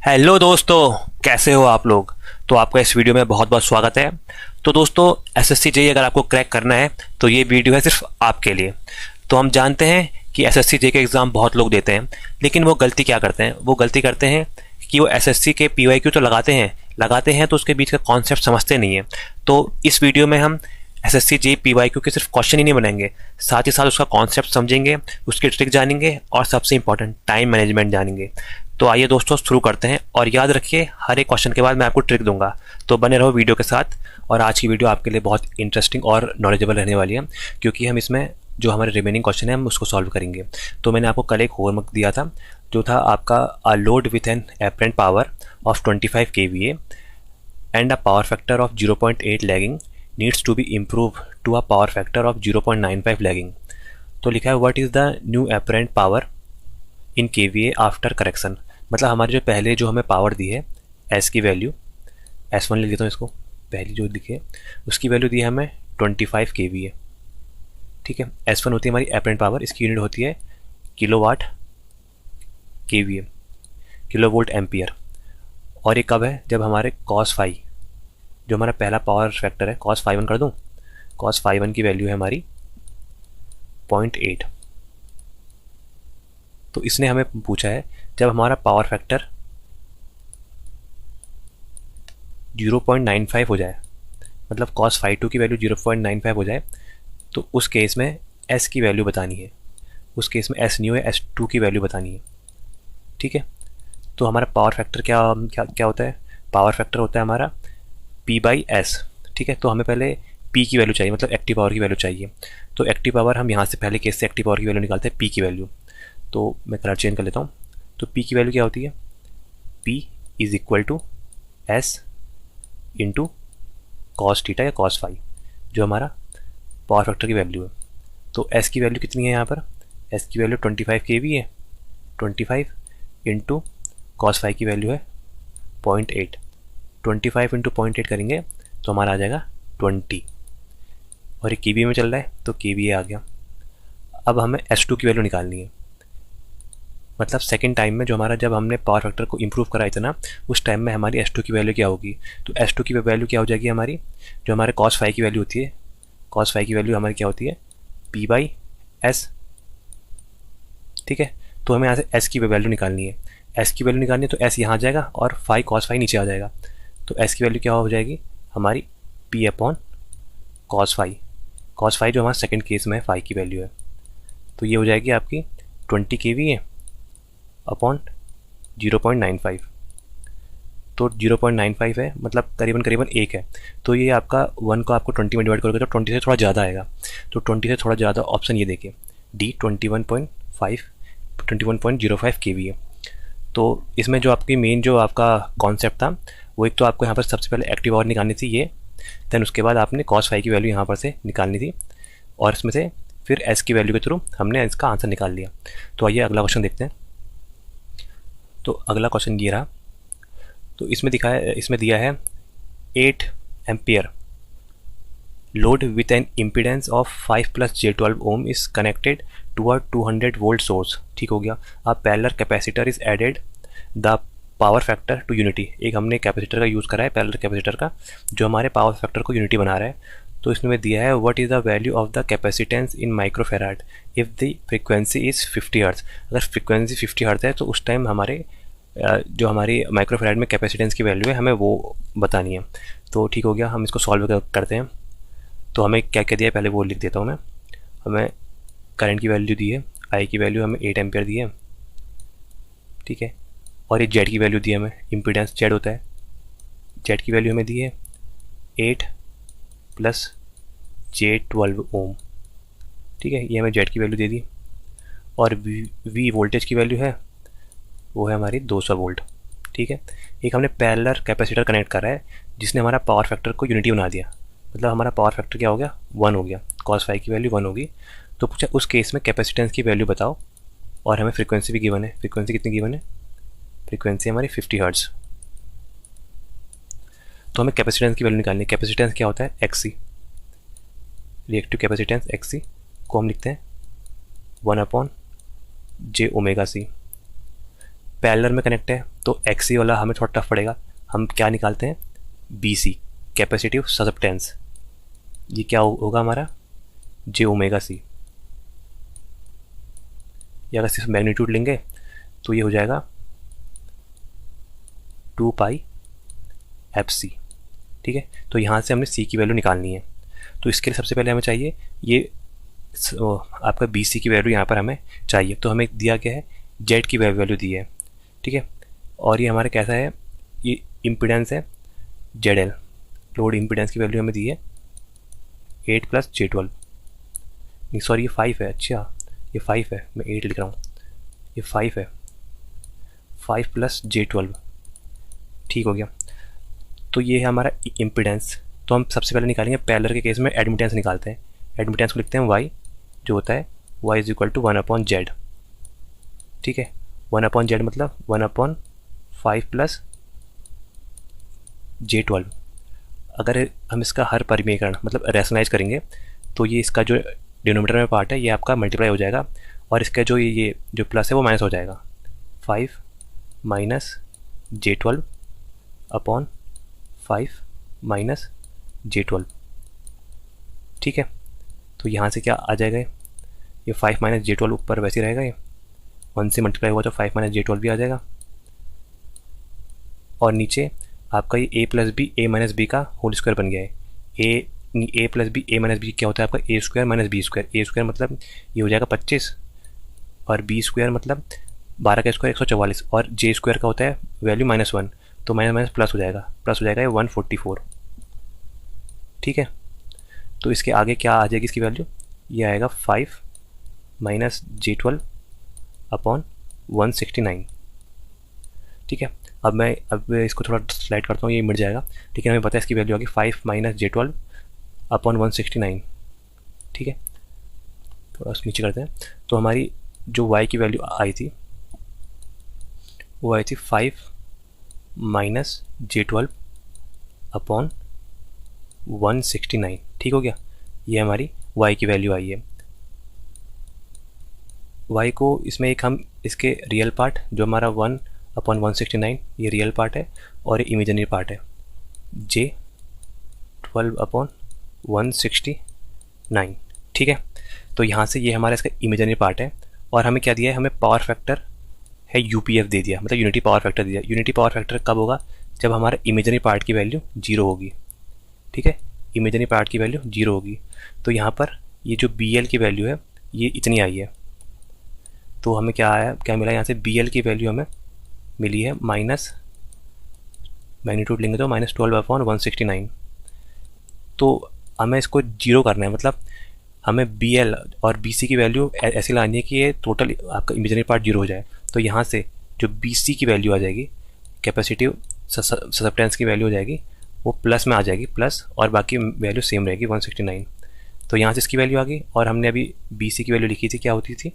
Hello दोस्तों, कैसे हो आप लोग। तो आपका इस वीडियो में बहुत बहुत स्वागत है। तो दोस्तों, एसएससी जेईई अगर आपको क्रैक करना है तो ये वीडियो है सिर्फ आपके लिए। तो हम जानते हैं कि एसएससी जेईई के एग्ज़ाम बहुत लोग देते हैं, लेकिन वो गलती क्या करते हैं, वो गलती करते हैं कि वो एसएससी के पीवाईक्यू तो लगाते हैं तो उसके बीच का कॉन्सेप्ट समझते नहीं है। तो इस वीडियो में हम एसएससी जेईई पीवाईक्यू के सिर्फ क्वेश्चन ही नहीं बनाएंगे, साथ ही साथ उसका कॉन्सेप्ट समझेंगे, उसकी ट्रिक जानेंगे और सबसे इंपॉर्टेंट टाइम मैनेजमेंट जानेंगे। तो आइए दोस्तों शुरू करते हैं, और याद रखिए हर एक क्वेश्चन के बाद मैं आपको ट्रिक दूंगा, तो बने रहो वीडियो के साथ। और आज की वीडियो आपके लिए बहुत इंटरेस्टिंग और नॉलेजेबल रहने वाली है, क्योंकि हम इसमें जो हमारे रिमेनिंग क्वेश्चन है हम उसको सॉल्व करेंगे। तो मैंने आपको कल एक होमवर्क दिया था, जो था आपका a load with an apparent power of 25 kVA and a power factor of 0.8 lagging needs to be improve to a power factor of 0.95 lagging. तो लिखा है what is the new apparent power in kVA after correction. मतलब हमारे जो पहले जो हमें power दी है एस की वैल्यू, S1 ले लेता हूँ इसको, पहली जो लिखी है उसकी वैल्यू दी है हमें 25 kVA। ठीक है, S1 होती है हमारी एपरेंट पावर, इसकी यूनिट होती है kilowatt kVA, kilo volt ampere. और ये कब है, जब हमारे cos फाई, जो हमारा पहला पावर फैक्टर है, cos फाई 1 कर दूँ, cos फाई 1 की वैल्यू है हमारी 0.8। तो इसने हमें पूछा है जब हमारा पावर फैक्टर 0.95 हो जाए, मतलब cos फाई 2 की वैल्यू 0.95 हो जाए, तो उस केस में s की वैल्यू बतानी है। उस केस में s न्यू है, S2 की वैल्यू बतानी है। ठीक है, तो हमारा पावर फैक्टर क्या क्या क्या होता है, पावर फैक्टर होता है हमारा P/S। ठीक है, तो हमें पहले P की वैल्यू चाहिए, मतलब एक्टिव पावर की वैल्यू चाहिए। तो एक्टिव पावर हम यहाँ से पहले केस से एक्टिव पावर की वैल्यू निकालते हैं, P की वैल्यू। तो मैं कलर चेंज कर लेता हूँ। तो P की वैल्यू क्या होती है, P is equal to S into cos theta या कॉस फाई, जो हमारा पावर फैक्टर की वैल्यू है। तो S की वैल्यू कितनी है यहाँ पर, S की वैल्यू 25 kV है, 25 इंटू कॉस फाई की वैल्यू है 0.8। 25 इंटू 0.8 करेंगे तो हमारा आ जाएगा 20, और ये kVA में चल रहा है तो kVA आ गया। अब हमें S2 की वैल्यू निकालनी है, मतलब सेकंड टाइम में जो हमारा, जब हमने पावर फैक्टर को इम्प्रूव करा इतना, उस टाइम में हमारी S2 की वैल्यू क्या होगी। तो S2 की वैल्यू क्या हो जाएगी हमारी, जो हमारे cos फाई की वैल्यू होती है, cos फाई की वैल्यू हमारी क्या होती है P/S। ठीक है, तो हमें यहाँ से S की वैल्यू निकालनी है। S की वैल्यू निकालनी है तो S यहाँ आ जाएगा और फाई cos फाई नीचे आ जाएगा। तो S की वैल्यू क्या हो जाएगी हमारी P/cos फाई। cos फाई जो हमारा सेकेंड केस में है फाई की वैल्यू है, तो ये हो जाएगी आपकी 20 kVA अपॉन 0.95। तो 0.95 है, मतलब करीबन करीबन 1 है। तो ये आपका 1 को आपको 20 में डिवाइड करोगे तो 20 से थोड़ा ज़्यादा आएगा। तो 20 से थोड़ा ज़्यादा ऑप्शन ये देखिए, D 21.05 kVA। तो इसमें जो आपकी मेन जो आपका कॉन्सेप्ट था, वो एक तो आपको यहाँ पर सबसे पहले एक्टिव पावर निकालनी थी ये, देन उसके बाद आपने cos फाई की वैल्यू यहाँ पर से निकालनी थी, और इसमें से फिर S की वैल्यू के थ्रू हमने इसका आंसर निकाल लिया। तो आइए अगला क्वेश्चन देखते हैं। तो अगला क्वेश्चन ये रहा। तो इसमें दिया है 8 ampere load with an impedance of 5 + j12 ohm is connected to a 200 volt source. ठीक हो गया। A parallel capacitor is added, the power factor to unity. एक हमने कैपेसिटर का यूज़ करा है, पैरेलल कैपेसिटर का, जो हमारे पावर फैक्टर को यूनिटी बना रहा है। तो इसमें दिया है what is the value of the capacitance in microfarad if the frequency is 50 hertz. अगर फ्रीक्वेंसी 50 हर्ट्ज है तो उस टाइम हमारे जो हमारी माइक्रोफेराड में कैपेसिटेंस की वैल्यू है हमें वो बतानी है। तो ठीक हो गया, हम इसको सॉल्व करते हैं। तो हमें क्या क्या दिया है पहले वो लिख देता हूँ मैं। हमें करंट की वैल्यू दी है, आई की वैल्यू हमें 8 एम्पियर दी है। ठीक है, और ये जेड की वैल्यू दी है हमें, इम्पीडेंस जेड होता है, जेड की वैल्यू हमें दी है 8 + j12 ओम। ठीक है, ये हमें जेड की वैल्यू दे दी। और वी वोल्टेज की वैल्यू है, वो है हमारी 200 वोल्ट। ठीक है, एक हमने पैरेलल कैपेसिटर कनेक्ट करा है जिसने हमारा पावर फैक्टर को यूनिटी बना दिया, मतलब हमारा पावर फैक्टर क्या हो गया 1 हो गया, cos फाई की वैल्यू 1 होगी। तो पूछा उस केस में कैपेसिटेंस की वैल्यू बताओ, और हमें फ्रीक्वेंसी भी गिवन है। फ्रीक्वेंसी कितनी गिवन है, फ्रीक्वेंसी हमारी 50 हर्ट्ज। तो हमें कैपेसिटेंस की वैल्यू निकालनी है। कैपेसिटेंस क्या होता है, XC, रिएक्टिव कैपेसिटेंस XC को हम लिखते हैं 1/j ओमेगा C। पैरेलल में कनेक्ट है तो XC वाला हमें थोड़ा टफ पड़ेगा। हम क्या निकालते हैं, BC कैपेसिटिव ससेप्टेंस। ये क्या होगा हमारा, J ओमेगा C। या अगर सिर्फ मैग्नीट्यूड लेंगे तो ये हो जाएगा 2 पाई FC। ठीक है, तो यहाँ से हमने C की वैल्यू निकालनी है। तो इसके लिए सबसे पहले हमें चाहिए ये आपका BC की वैल्यू यहाँ पर हमें चाहिए। तो हमें दिया गया है Z की वैल्यू दी है। ठीक है, और ये हमारे कैसा है, ये इम्पिडेंस है ZL, लोड इम्पिडेंस की वैल्यू हमें दी है 8 + J12। नहीं सॉरी, ये 5 है। अच्छा, ये 5 है, मैं 8 लिख रहा हूँ, ये 5 है, 5 + J12। ठीक हो गया। तो ये है हमारा इम्पिडेंस। तो हम सबसे पहले निकालेंगे, पैरेलल के केस में एडमिटेंस निकालते हैं। एडमिटेंस को लिखते हैं Y, जो होता है Y = 1/Z। ठीक है, 1/Z मतलब 1/5 + J12। अगर हम इसका हर परिमेयकरण मतलब रैशनलाइज करेंगे तो ये इसका जो डिनोमिनेटर में पार्ट है ये आपका मल्टीप्लाई हो जाएगा, और इसका जो ये जो प्लस है वो माइनस हो जाएगा। 5 - J12/5 - J12। ठीक है, तो यहाँ से क्या आ जाएगा, ये 5 - J12 ऊपर वैसे रहेगा, ये 1 से मल्टीप्लाई हुआ तो 5 - J12 भी आ जाएगा। और नीचे आपका ये A + B A - B का होल स्क्वायर बन गया है। A + B A - B क्या होता है आपका A² - B²। A² मतलब ये हो जाएगा 25, और B² मतलब 12 का स्क्वायर 144, और J² का होता है वैल्यू -1, तो माइनस प्लस हो जाएगा, प्लस हो जाएगा ये 144। ठीक है, तो इसके आगे क्या आ जाएगी इसकी वैल्यू, ये आएगा 5 - J12/169। ठीक है, अब इसको थोड़ा स्लाइड करता हूँ, ये मिट जाएगा। ठीक है, हमें पता है इसकी वैल्यू आ गई 5 - J12/169। ठीक है, थोड़ा नीचे करते हैं। तो हमारी जो Y की वैल्यू आई थी वो आई थी 5 - J12/169। ठीक हो गया, ये हमारी Y की वैल्यू आई है। Y को इसमें एक हम इसके रियल पार्ट जो हमारा 1/169 ये रियल पार्ट है, और ये इमेजिनरी पार्ट है J12/169। ठीक है, तो यहाँ से ये हमारा इसका इमेजिनरी पार्ट है, और हमें क्या दिया है, हमें पावर फैक्टर है UPF दे दिया, मतलब यूनिटी पावर फैक्टर दिया। यूनिटी पावर फैक्टर कब होगा, जब हमारा इमेजिनरी पार्ट की वैल्यू 0 होगी। ठीक है, इमेजिनरी पार्ट की वैल्यू 0 होगी। तो यहाँ पर ये जो BL की वैल्यू है ये इतनी आई है। तो हमें क्या आया, क्या मिला यहाँ से, BL की वैल्यू हमें मिली है माइनस, मैग्नीट्यूड लेंगे तो -12/169। तो हमें इसको 0 करना है, मतलब हमें BL और BC की वैल्यू ऐसी लानी है कि ये टोटल आपका इमेजिनरी पार्ट 0 हो जाए। तो यहाँ से जो BC की वैल्यू आ जाएगी, कैपेसिटिव ससेप्टेंस की वैल्यू हो जाएगी, वो प्लस में आ जाएगी, प्लस, और बाकी वैल्यू सेम रहेगी 169। तो यहाँ से इसकी वैल्यू आ गई, और हमने अभी BC की वैल्यू लिखी थी, क्या होती थी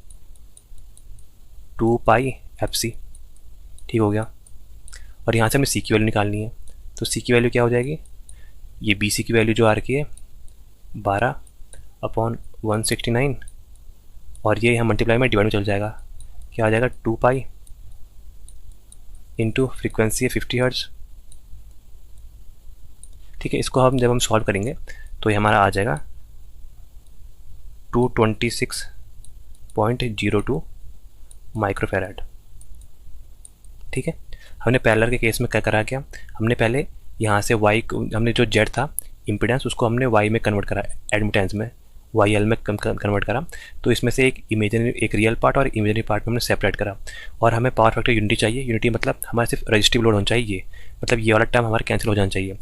2 पाई FC। ठीक हो गया, और यहाँ से हमें C की वैल्यू निकालनी है। तो C की वैल्यू क्या हो जाएगी, ये BC की वैल्यू जो आ रखी है 12/169, और ये यहाँ मल्टीप्लाई में डिवाइड में चल जाएगा, क्या आ जाएगा 2 पाई इंटू फ्रीक्वेंसी है 50 हर्ट्ज। ठीक है, इसको जब हम सॉल्व करेंगे तो ये हमारा आ जाएगा 226.02 माइक्रोफैराड। ठीक है, हमने पैरेलल के केस में क्या करा, क्या हमने पहले यहाँ से Y हमने जो Z था इम्पिडेंस उसको हमने Y में कन्वर्ट करा, एडमिटेंस में YL में कन्वर्ट करा। तो इसमें से एक इमेजिनरी, एक रियल पार्ट और इमेजिनरी पार्ट में हमने सेपरेट करा, और हमें पावर फैक्टर यूनिटी चाहिए। यूनिटी मतलब हमारा सिर्फ रजिस्टिव लोड होना चाहिए, मतलब ये वाला टर्म हमारा कैंसिल हो जाना चाहिए।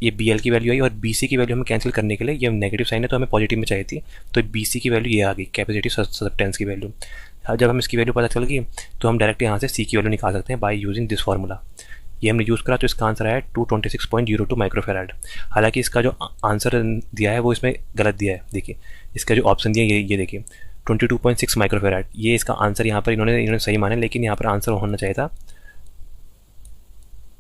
ये BL की वैल्यू आई, और BC की वैल्यू हमें कैंसिल करने के लिए, ये नेगेटिव साइन है तो हमें पॉजिटिव में चाहिए थी, तो BC की वैल्यू ये आ गई, कैपेसिटिव ससेप्टेंस की वैल्यू। जब हम इसकी वैल्यू पता चल गई तो हम डायरेक्ट यहाँ से C की वैल्यू निकाल सकते हैं बाय यूजिंग दिस फार्मूला। ये हमने यूज़ करा, तो इसका आंसर आया 226.02 माइक्रोफैराड। हालांकि इसका जो आंसर दिया है वो इसमें गलत दिया है। देखिए इसका जो ऑप्शन दिया है ये देखिए 22.6 माइक्रोफैराड, ये इसका आंसर यहाँ पर इन्होंने सही माना, लेकिन यहाँ पर आंसर होना चाहिए था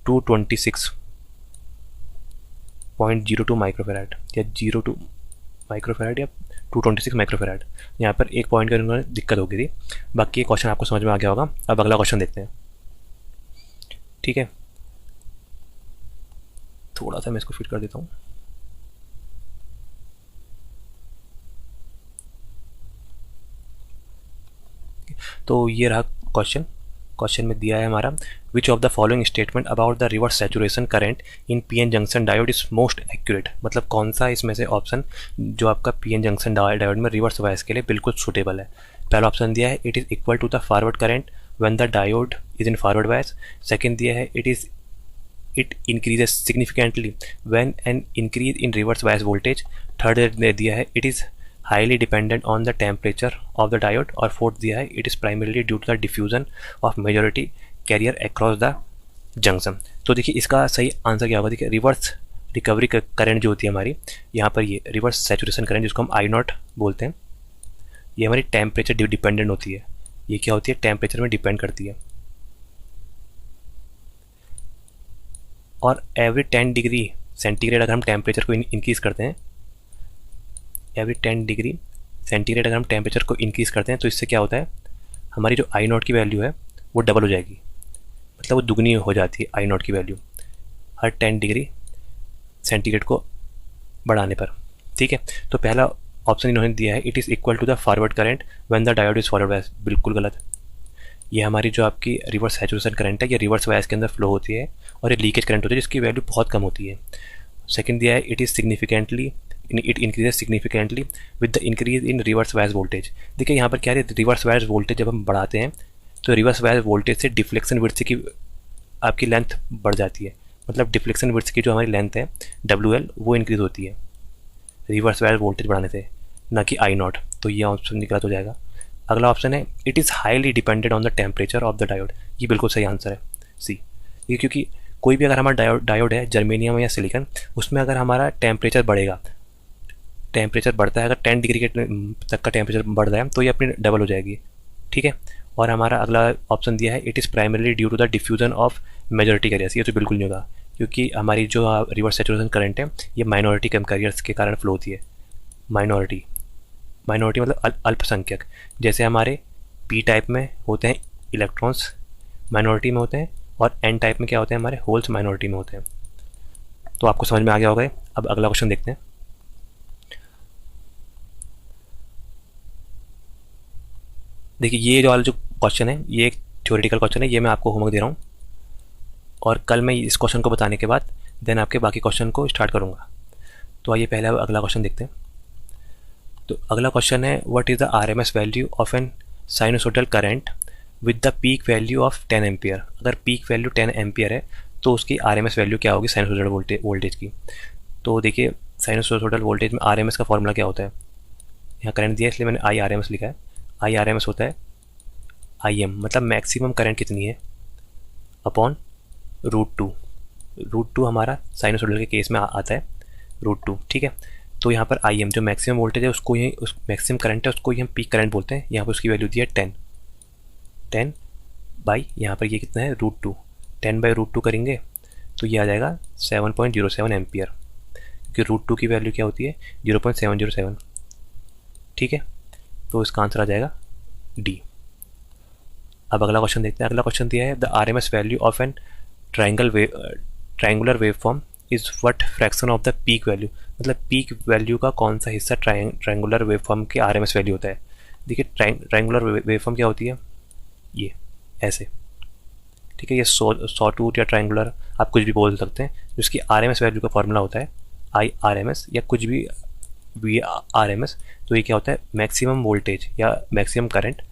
226.02 माइक्रोफैराड, या 02 माइक्रोफैराड, या 226 माइक्रोफैराड। यहाँ पर एक पॉइंट का उन्होंने दिक्कत हो गई थी। बाकी ये क्वेश्चन आपको समझ में आ गया होगा। अब अगला क्वेश्चन देखते हैं। ठीक है, थोड़ा सा मैं इसको फिट कर देता हूँ। तो ये रहा क्वेश्चन। क्वेश्चन में दिया है हमारा, which of the following statement about the reverse saturation current in PN junction diode is most accurate, मतलब कौन सा इसमें से ऑप्शन जो आपका पीएन जंक्शन डायोड में रिवर्स बायस के लिए बिल्कुल सूटेबल है। पहला ऑप्शन दिया है it is equal to the forward current when the diode is in forward bias. Second दिया है it increases significantly when an increase in reverse bias voltage. Third दिया है it is highly dependent on the temperature of the diode. और fourth दिया है it is primarily due to the diffusion of majority carrier across the junction. तो देखिए इसका सही answer क्या होगा। देखिए रिवर्स रिकवरी करंट जो होती है हमारी यहाँ पर, ये रिवर्स सैचुरेशन करंट जिसको हम आई नॉट बोलते हैं, ये हमारी टेम्परेचर डिपेंडेंट होती है। ये क्या होती है, टेम्परेचर में डिपेंड करती है। और एवरी 10 डिग्री सेंटीग्रेड अगर हम टेम्परेचर को इंक्रीज़ करते हैं, एवरी 10 डिग्री सेंटीग्रेड अगर हम टेम्परेचर को इंक्रीज़ करते हैं तो इससे क्या होता है, हमारी जो आई नॉट की वैल्यू है वो डबल हो जाएगी, मतलब वो दुगनी हो जाती है आई नॉट की वैल्यू हर 10 डिग्री सेंटीग्रेड को बढ़ाने पर। ठीक है, तो पहला ऑप्शन इन्होंने दिया है it is equal to the forward current when the diode is forward bias, बिल्कुल गलत। ये हमारी जो आपकी रिवर्स सैचुरेशन करंट है ये रिवर्स बायस के अंदर फ्लो होती है और ये लीकेज करंट होती है जिसकी वैल्यू बहुत कम होती है। सेकंड दिया है it is significantly it increases significantly with the increase in reverse bias voltage. देखिए यहाँ पर क्या है, रिवर्स बायस वोल्टेज जब हम बढ़ाते हैं तो रिवर्स बायस वोल्टेज से डिफ्लेक्शन विड्थ की आपकी लेंथ बढ़ जाती है, मतलब डिफ्लेक्शन विड्थ की जो हमारी लेंथ है WL वो इंक्रीज होती है रिवर्स बायस वोल्टेज बढ़ाने से, ना कि आई नॉट। तो ये ऑप्शन गलत हो जाएगा। अगला ऑप्शन है it is highly dependent on the temperature of the diode, ये बिल्कुल सही आंसर है सी। ये क्योंकि कोई भी अगर हमारा डायोड है जर्मेनियम या सिलिकॉन, उसमें अगर हमारा टेम्परेचर बढ़ेगा, टेम्परेचर बढ़ता है, अगर 10 डिग्री के तक का टेम्परेचर बढ़ रहा है तो ये अपनी डबल हो जाएगी। ठीक है, और हमारा अगला ऑप्शन दिया है it is primarily due to the diffusion of majority carriers, ये तो बिल्कुल नहीं होगा क्योंकि हमारी जो रिवर्स सैचुरेशन करंट है ये माइनॉरिटी कैरियर्स के कारण फ्लो होती है। माइनॉरिटी मतलब अल्पसंख्यक, जैसे हमारे पी टाइप में होते हैं इलेक्ट्रॉन्स माइनॉरिटी में होते हैं और एन टाइप में क्या होते हैं, हमारे होल्स माइनॉरिटी में होते हैं। तो आपको समझ में आ गया होगा। अब अगला क्वेश्चन देखते हैं। देखिए ये जो वाला जो क्वेश्चन है ये एक थ्योरेटिकल क्वेश्चन है, ये मैं आपको होमवर्क दे रहा हूँ और कल मैं इस क्वेश्चन को बताने के बाद देन आपके बाकी क्वेश्चन को स्टार्ट करूँगा। तो आइए पहले अगला क्वेश्चन देखते हैं। तो अगला क्वेश्चन है what is the RMS value of an sinusoidal current with the peak value of 10 ampere. अगर पीक वैल्यू 10 एम्पियर है तो उसकी RMS वैल्यू क्या होगी साइनोसोडल वोल्टेज की। तो देखिए साइनोसोडल वोल्टेज में RMS का फॉर्मूला क्या होता है, यहाँ करंट दिया है इसलिए मैंने IRMS लिखा है। IRMS होता है IM, मतलब मैक्सिमम करंट कितनी है अपॉन √2। √2 हमारा साइनोसोडल के केस में आता है √2। ठीक है, तो यहाँ पर IM जो मैक्सिमम वोल्टेज है उसको ही, उस मैक्सिमम करंट है उसको ही हम पीक करंट बोलते हैं। यहाँ पर उसकी वैल्यू दी है 10 बाई, यहाँ पर ये कितना है √2, 10 बाई √2 करेंगे तो ये आ जाएगा 7.07 एम्पियर, क्योंकि √2 की वैल्यू क्या होती है 0.707। ठीक है, तो इसका आंसर आ जाएगा डी। अब अगला क्वेश्चन देखते हैं। अगला क्वेश्चन दिया है the RMS value of an triangular waveform is what fraction of the peak value, मतलब पीक वैल्यू का कौन सा हिस्सा ट्रायंगुलर वेवफॉर्म के RMS वैल्यू होता है। देखिए ट्रायंगुलर वेवफॉर्म क्या होती है, ये ऐसे। ठीक है, ये सॉटूथ या ट्रायंगुलर आप कुछ भी बोल सकते हैं, जिसकी RMS वैल्यू का फॉर्मूला होता है IRMS या कुछ भी VRMS। तो ये क्या होता है मैक्सिमम वोल्टेज या मैक्सिमम करंट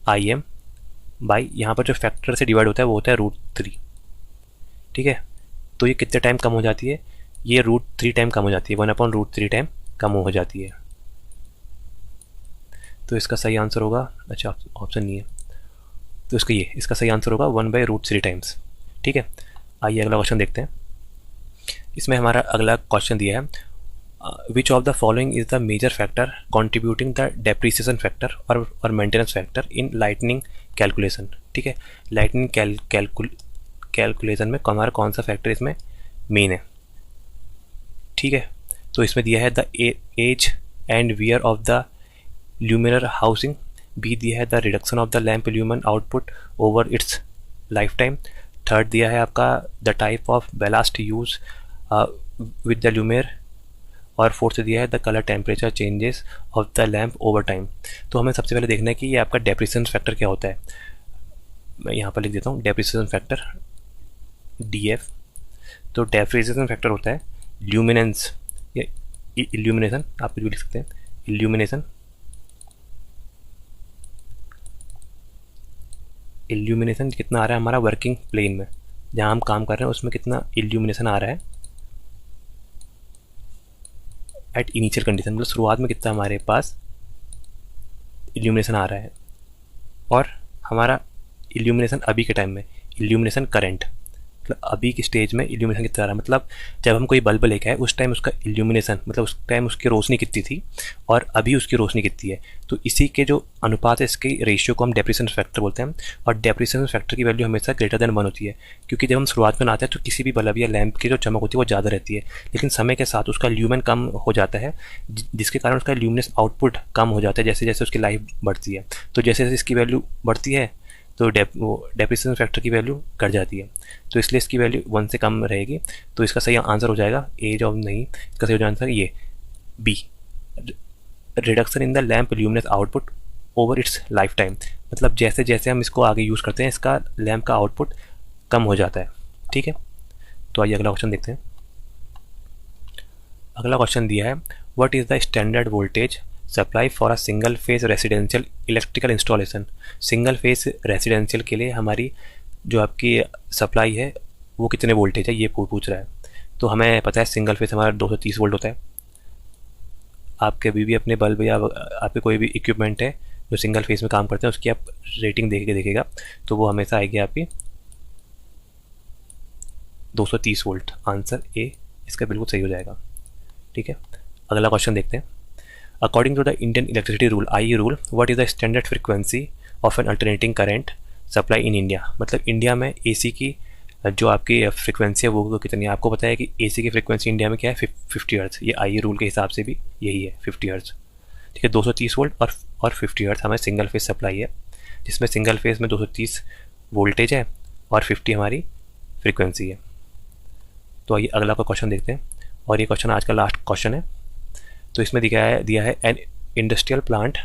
IM बाई यहाँ पर जो फैक्टर से डिवाइड होता है वो होता है √3। ठीक है, तो ये कितने टाइम कम हो जाती है, ये √3 टाइम कम हो जाती है, 1/√3 टाइम कम हो जाती है। तो इसका सही आंसर होगा, अच्छा ऑप्शन नहीं है तो इसका सही आंसर होगा 1/√3 टाइम्स। ठीक है, आइए अगला क्वेश्चन देखते हैं। इसमें हमारा अगला क्वेश्चन दिया है which of the following is the major factor contributing the depreciation factor और maintenance factor in lightning calculation. ठीक है, लाइटनिंग कैलकुलेशन में हमारा कौन सा फैक्टर इसमें मेन है। ठीक है, तो इसमें दिया है the age and wear of the luminaire housing, B दिया है the reduction of the lamp lumen output over its life time, third दिया है आपका the type of ballast use with the luminaire, और फोर्थ से दिया है the colour temperature changes of the lamp over time. तो हमें सबसे पहले देखना है कि ये आपका डेप्रिसिएशन फैक्टर क्या होता है। मैं यहाँ पर लिख देता हूँ डेप्रिसिएशन फैक्टर DF। तो डेप्रिसिएशन फैक्टर होता है ल्यूमिनेंस या इल्यूमिनेशन, आप कुछ भी लिख सकते हैं, इल्यूमिनेशन कितना आ रहा है हमारा वर्किंग प्लेन में, जहाँ हम काम कर रहे हैं उसमें कितना इल्यूमिनेशन आ रहा है एट इनिशियल कंडीशन, मतलब शुरुआत में कितना हमारे पास इल्यूमिनेशन आ रहा है, और हमारा इल्यूमिनेशन अभी के टाइम में, इल्यूमिनेशन करंट, मतलब अभी की स्टेज में इल्यूमिनेशन कितना आ रहा है, मतलब जब हम कोई बल्ब लेके आए उस टाइम उसका इल्यूमिनेशन, मतलब उस टाइम उसकी रोशनी कितनी थी और अभी उसकी रोशनी कितनी है। तो इसी के जो अनुपात है इसके रेशियो को हम डेप्रिसिएशन फैक्टर बोलते हैं। और डेप्रिसिएशन फैक्टर की वैल्यू हमेशा ग्रेटर देन 1 होती है, क्योंकि जब हम शुरुआत में आते हैं तो किसी भी बल्ब या लैंप की जो चमक होती है वो ज़्यादा रहती है, लेकिन समय के साथ उसका ल्यूमेन कम हो जाता है, जिसके कारण उसका ल्यूमिनस आउटपुट कम हो जाता है जैसे जैसे उसकी लाइफ बढ़ती है। तो जैसे जैसे इसकी वैल्यू बढ़ती है तो डेप्रिसिएशन फैक्टर की वैल्यू घट जाती है, तो इसलिए इसकी वैल्यू 1 से कम रहेगी। तो इसका सही आंसर हो जाएगा एज ऑफ, नहीं, इसका सही आंसर ये B, reduction in the lamp luminous output over its life time, मतलब जैसे जैसे हम इसको आगे यूज़ करते हैं इसका लैम्प का आउटपुट कम हो जाता है। ठीक है, तो आइए अगला क्वेश्चन देखते हैं। अगला क्वेश्चन दिया है what is the standard voltage supply for a single phase residential electrical installation. Single phase residential के लिए हमारी जो आपकी सप्लाई है वो कितने वोल्टेज है ये पूछ रहा है। तो हमें पता है सिंगल फेज हमारा 230 वोल्ट होता है। आपके अभी भी अपने बल्ब या आपके कोई भी इक्विपमेंट है जो सिंगल फेज में काम करते हैं उसकी आप रेटिंग देखेगा तो वो हमेशा आएगी आपकी 230 वोल्ट। आंसर ए इसका बिल्कुल सही हो जाएगा। ठीक है, अगला क्वेश्चन देखते हैं। According to the Indian electricity rule IE rule what is the standard frequency of an alternating current supply in India. मतलब इंडिया में AC की जो आपकी फ्रिक्वेंसी है वो कितनी है। आपको पता है कि AC की फ्रिक्वेंसी इंडिया में क्या है 50 हर्ट्ज, ये IE रूल के हिसाब से भी यही है 50 हर्ट्ज। ठीक है, 230 वोल्ट और 50 हर्ट्ज हमारी सिंगल फेज सप्लाई है, जिसमें सिंगल फेज में 230 वोल्टेज है और 50 हमारी फ्रिक्वेंसी है। तो आइए अगला का क्वेश्चन देखते हैं, और ये क्वेश्चन आज का लास्ट क्वेश्चन है। तो इसमें दिया है an industrial plant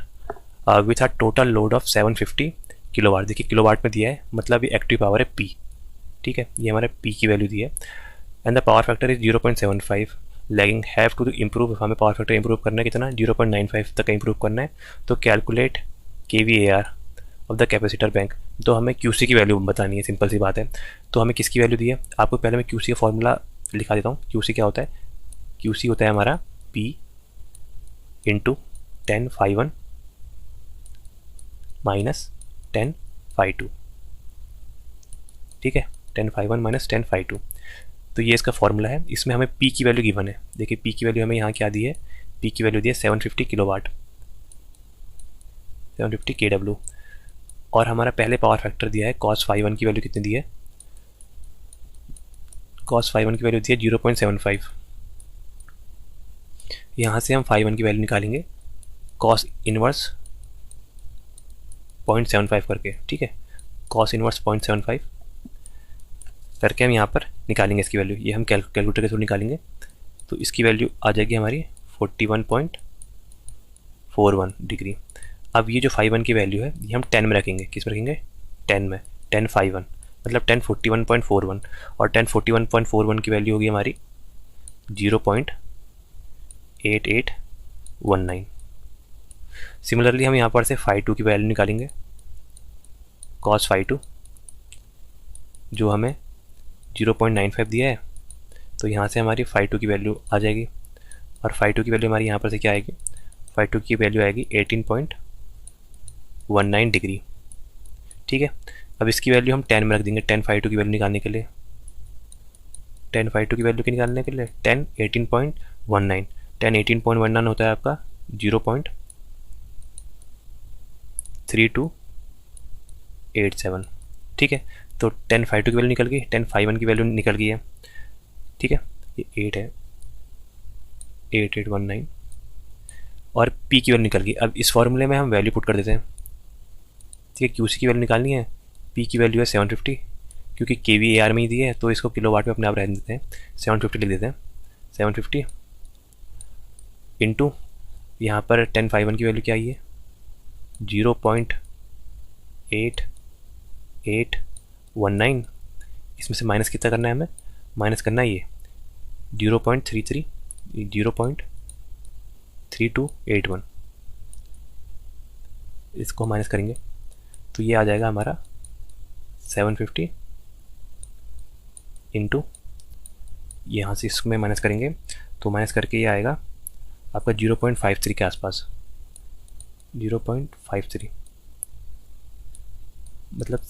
with a total load of 750 kilowatt. देखिए किलोवाट में दिया है, मतलब ये एक्टिव पावर है P। ठीक है, ये हमारे P की वैल्यू दी है and the power factor is 0.75 lagging. Have to improve, हमें पावर फैक्टर इंप्रूव करना है कितना 0.95 तक इंप्रूव करना है। तो calculate KVAR of the capacitor bank. तो हमें QC की वैल्यू बतानी है, सिंपल सी बात है। तो हमें किसकी वैल्यू दी है, आपको पहले मैं QC का फॉर्मूला लिखा देता हूँ। QC क्या होता है, QC होता है हमारा P इंटू 10∅1 माइनस 10∅2। ठीक है, 10∅1 माइनस 10∅2। तो ये इसका फॉर्मूला है। इसमें हमें P की वैल्यू गिवन है। देखिए P की वैल्यू हमें यहाँ क्या दी है, P की वैल्यू दी है 750 किलोवाट, 750 kW। और हमारा पहले पावर फैक्टर दिया है cos∅1 की वैल्यू कितनी दी है, cos∅1 की वैल्यू दी है 0.75। यहाँ से हम ∅1 की वैल्यू निकालेंगे cos इनवर्स 0.75 करके। ठीक है, cos इनवर्स 0.75 करके हम यहाँ पर निकालेंगे इसकी वैल्यू। ये हम कैलकुलेटर के थ्रू निकालेंगे तो इसकी वैल्यू आ जाएगी हमारी 41.41 डिग्री। अब ये जो ∅1 की वैल्यू है ये हम 10 में रखेंगे। किस में रखेंगे, 10 में, 10∅1 मतलब 1041.41, और 1041.41 की वैल्यू होगी हमारी 0.8819। सिमिलरली हम यहाँ पर से ∅2 की वैल्यू निकालेंगे, cos∅2 जो हमें 0.95 दिया है। तो यहाँ से हमारी ∅2 की वैल्यू आ जाएगी, और ∅2 की वैल्यू हमारी यहाँ पर से क्या आएगी, ∅2 की वैल्यू आएगी 18.19 डिग्री। ठीक है, अब इसकी वैल्यू हम 10 में रख देंगे 10∅2 की वैल्यू निकालने के लिए। 10∅2 की वैल्यू की निकालने के लिए 10 18.19, 10 18.19 होता है आपका 0.3287। ठीक है, तो 10∅2 की वैल्यू निकल गई, 10∅1 की वैल्यू निकल गई है। ठीक है, ये 8 है, 8819, और P की वैल्यू निकल गई। अब इस फॉर्मूले में हम वैल्यू पुट कर देते हैं। ठीक है, QC की वैल्यू निकालनी है, P की वैल्यू है 750, क्योंकि kVAR में ही दिए है तो इसको किलोवाट में अपने आप रहने देते हैं, 750 लिख देते हैं। 750 इंटू यहाँ पर 1051 की वैल्यू क्या आई है, 0.8819। इसमें से माइनस कितना करना है हमें, माइनस करना है ये 0.33, 0.3281, इसको माइनस करेंगे तो ये आ जाएगा हमारा 750 इंटू, यहाँ से इसमें माइनस करेंगे तो माइनस करके ये आएगा आपका 0.53 के आसपास, 0.53, मतलब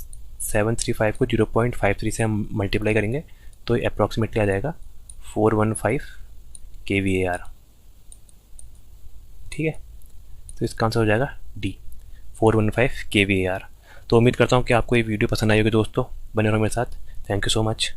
735 को 0.53 से हम मल्टीप्लाई करेंगे तो अप्रॉक्सीमेटली आ जाएगा 415 kVAR। ठीक है, तो इसका आंसर हो जाएगा डी, 415 kVAR। तो उम्मीद करता हूँ कि आपको ये वीडियो पसंद आई होगी दोस्तों, बने रहो मेरे साथ। Thank you so much.